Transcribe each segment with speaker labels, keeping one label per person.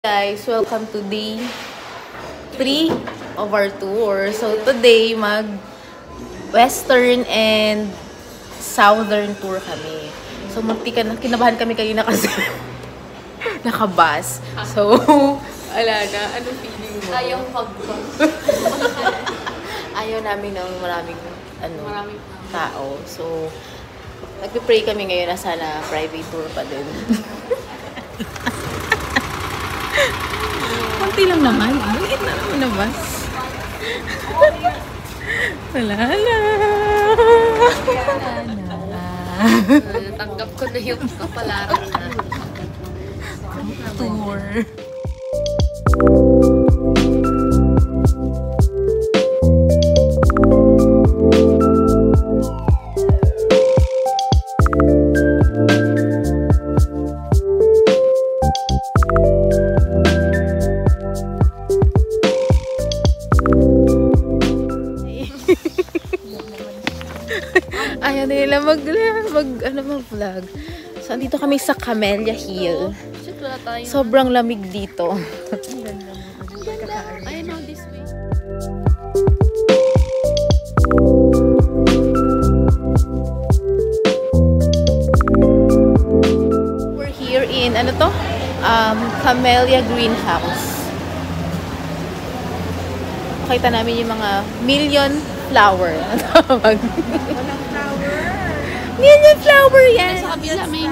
Speaker 1: Guys, welcome to day 3 of our tour. So today mag western and southern tour kami. So kinabahan kami kanina kasi nakabus. So ala na, anong feeling mo?
Speaker 2: Ayaw
Speaker 1: Ayaw namin ng maraming tao. So nagpe-pray kami ngayon na sana private tour pa din. Kunti lang naman. Maliit na naman na bus. Wala na.
Speaker 2: Natanggap ko na yung kapalaran na.
Speaker 1: Tour. Ayaw nila mag-vlog. So, andito kami sa Camellia Hill. Sobrang lamig dito.
Speaker 2: I know this way.
Speaker 1: We're here in, Camellia Greenhouse. Makita namin yung mga million flower. Million flower yan!
Speaker 2: Sa kabila may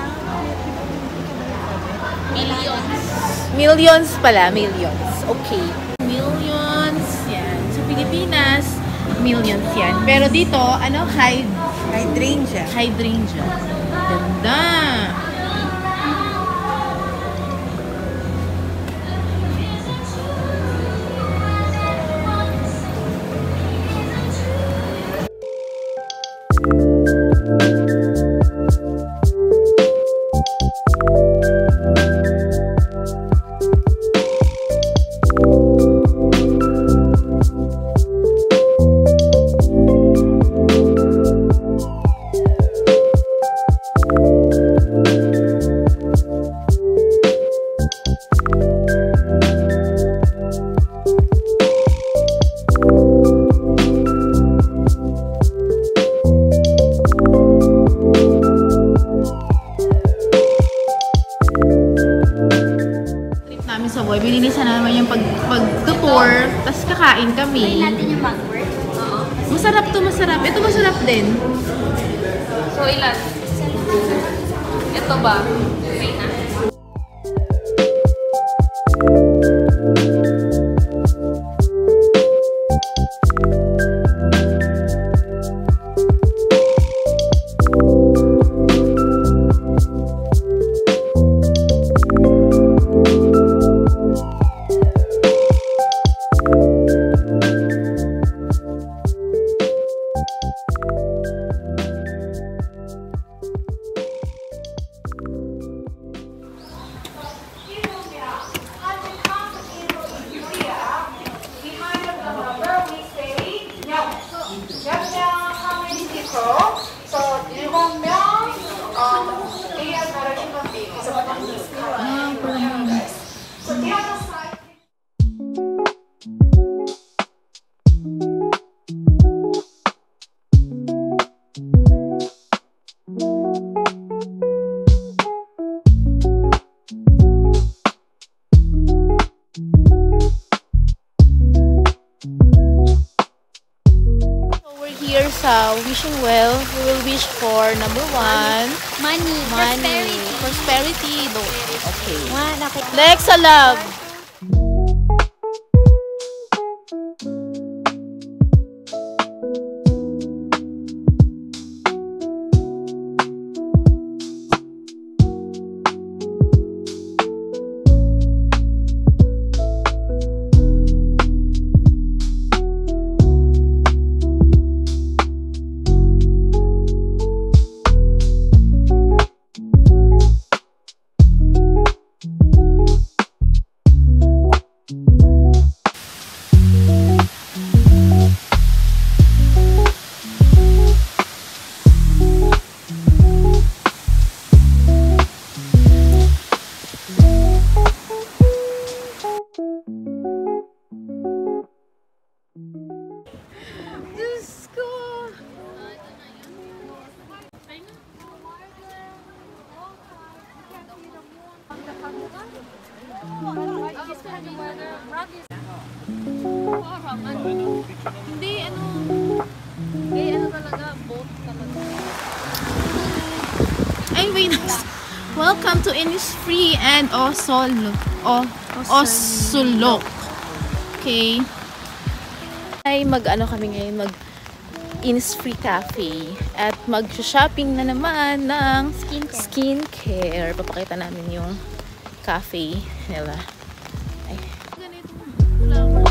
Speaker 2: millions.
Speaker 1: Millions pala, millions. Okay. Millions, yan. Sa Pilipinas, millions yan. Pero dito,
Speaker 3: Hydrangea.
Speaker 1: Hydrangea. Ganda! Binili sana naman yung pag-tour, tapos kakain kami.
Speaker 2: Natin yung backward. Oo.
Speaker 1: Masarap to, masarap. Ito masarap din.
Speaker 2: So, ilan? Ito ba? Okay na.
Speaker 1: Sa wishing well, we will wish for number 1,
Speaker 2: Money.
Speaker 1: prosperity. Okay. Next, sa love. Diyos ko!
Speaker 2: Hindi, ano talaga, boat talaga.
Speaker 1: Ay, wait. Welcome to Innisfree and Osulok. Okay. Ay, mag-ano kami ngayon, Innisfree Cafe. At mag-shopping na naman ng skincare. Papakita namin yung cafe nila. Ay.
Speaker 2: Ganito. Flower.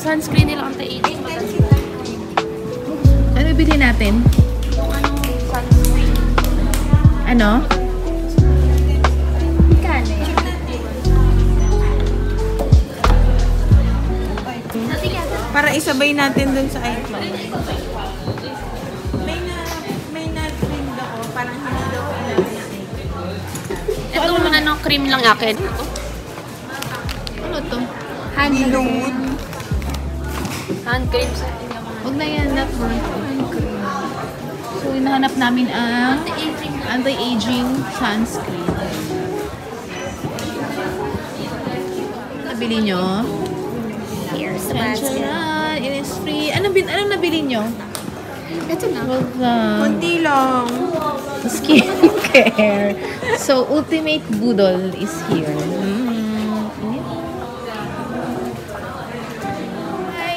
Speaker 2: Sunscreen nila ang taid.
Speaker 1: Ano bibili natin?
Speaker 2: Yung anong sunscreen.
Speaker 1: Ano?
Speaker 2: Kano yan?
Speaker 3: Para isabay natin dun sa item. May na-cream ako, parang hindi daw kailangan ng item.
Speaker 2: Itong ano, cream lang akin.
Speaker 1: Ano to?
Speaker 2: Hand
Speaker 3: Load.
Speaker 2: Hand cream sa
Speaker 1: Huwag na yan, not worth it. So, hinahanap namin ang anti-aging sunscreen. Nabili nyo?
Speaker 2: Here's
Speaker 1: Chacharan! Innisfree. Anong nabili nyo?
Speaker 2: Ito na.
Speaker 1: Well,
Speaker 3: Kunti lang.
Speaker 1: skincare. So, Ultimate Boodle is here.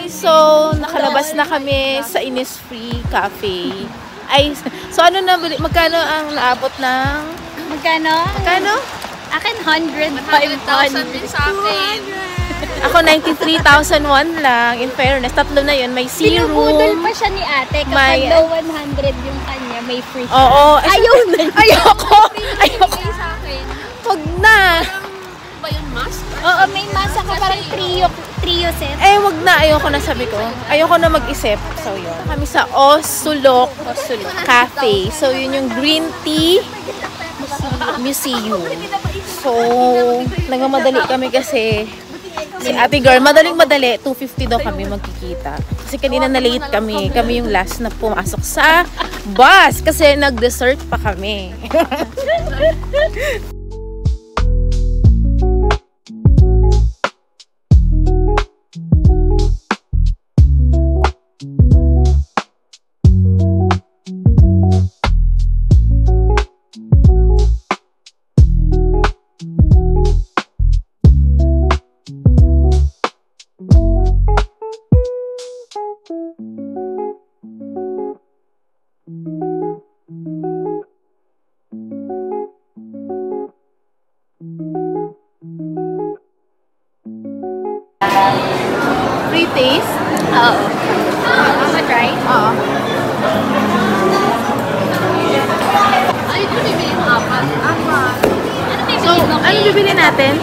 Speaker 1: So, nakalabas na kami sa Innisfree Cafe. Ay, so ano na, magkano ang naabot ng...
Speaker 4: Magkano?
Speaker 1: Magkano?
Speaker 4: Akin 100,
Speaker 2: 5,000 din sa akin.
Speaker 1: Ako 93,000 lang. In fairness, tatlo na yun. May
Speaker 4: Binubudol
Speaker 1: serum.
Speaker 4: pa siya ni ate. Kapag
Speaker 1: May-
Speaker 4: daw 100 yung kanya, may free siya.
Speaker 1: Oo.
Speaker 4: Ayaw na.
Speaker 1: Ayoko. Ayoko.
Speaker 2: Bigay sa akin.
Speaker 1: Huwag na.
Speaker 2: Ano ba yun, mask?
Speaker 4: Oo, may masa ka parang trio set.
Speaker 1: Eh, wag na. Ayoko na, sabi ko. Ayoko na mag-isip. So, yun. Kami sa Osulok Cafe. So, yun yung green tea museum. So, nagmamadali kami kasi si ate girl, madaling-madali, 2:50 daw kami magkikita. Kasi kanina na late kami. Kami yung last na pumasok sa bus kasi nag-dessert pa kami. Free taste?
Speaker 4: Oo. Try?
Speaker 1: Oo.
Speaker 2: Ay, ito bibili ng apat.
Speaker 4: Ano may
Speaker 1: So, ano bibili natin?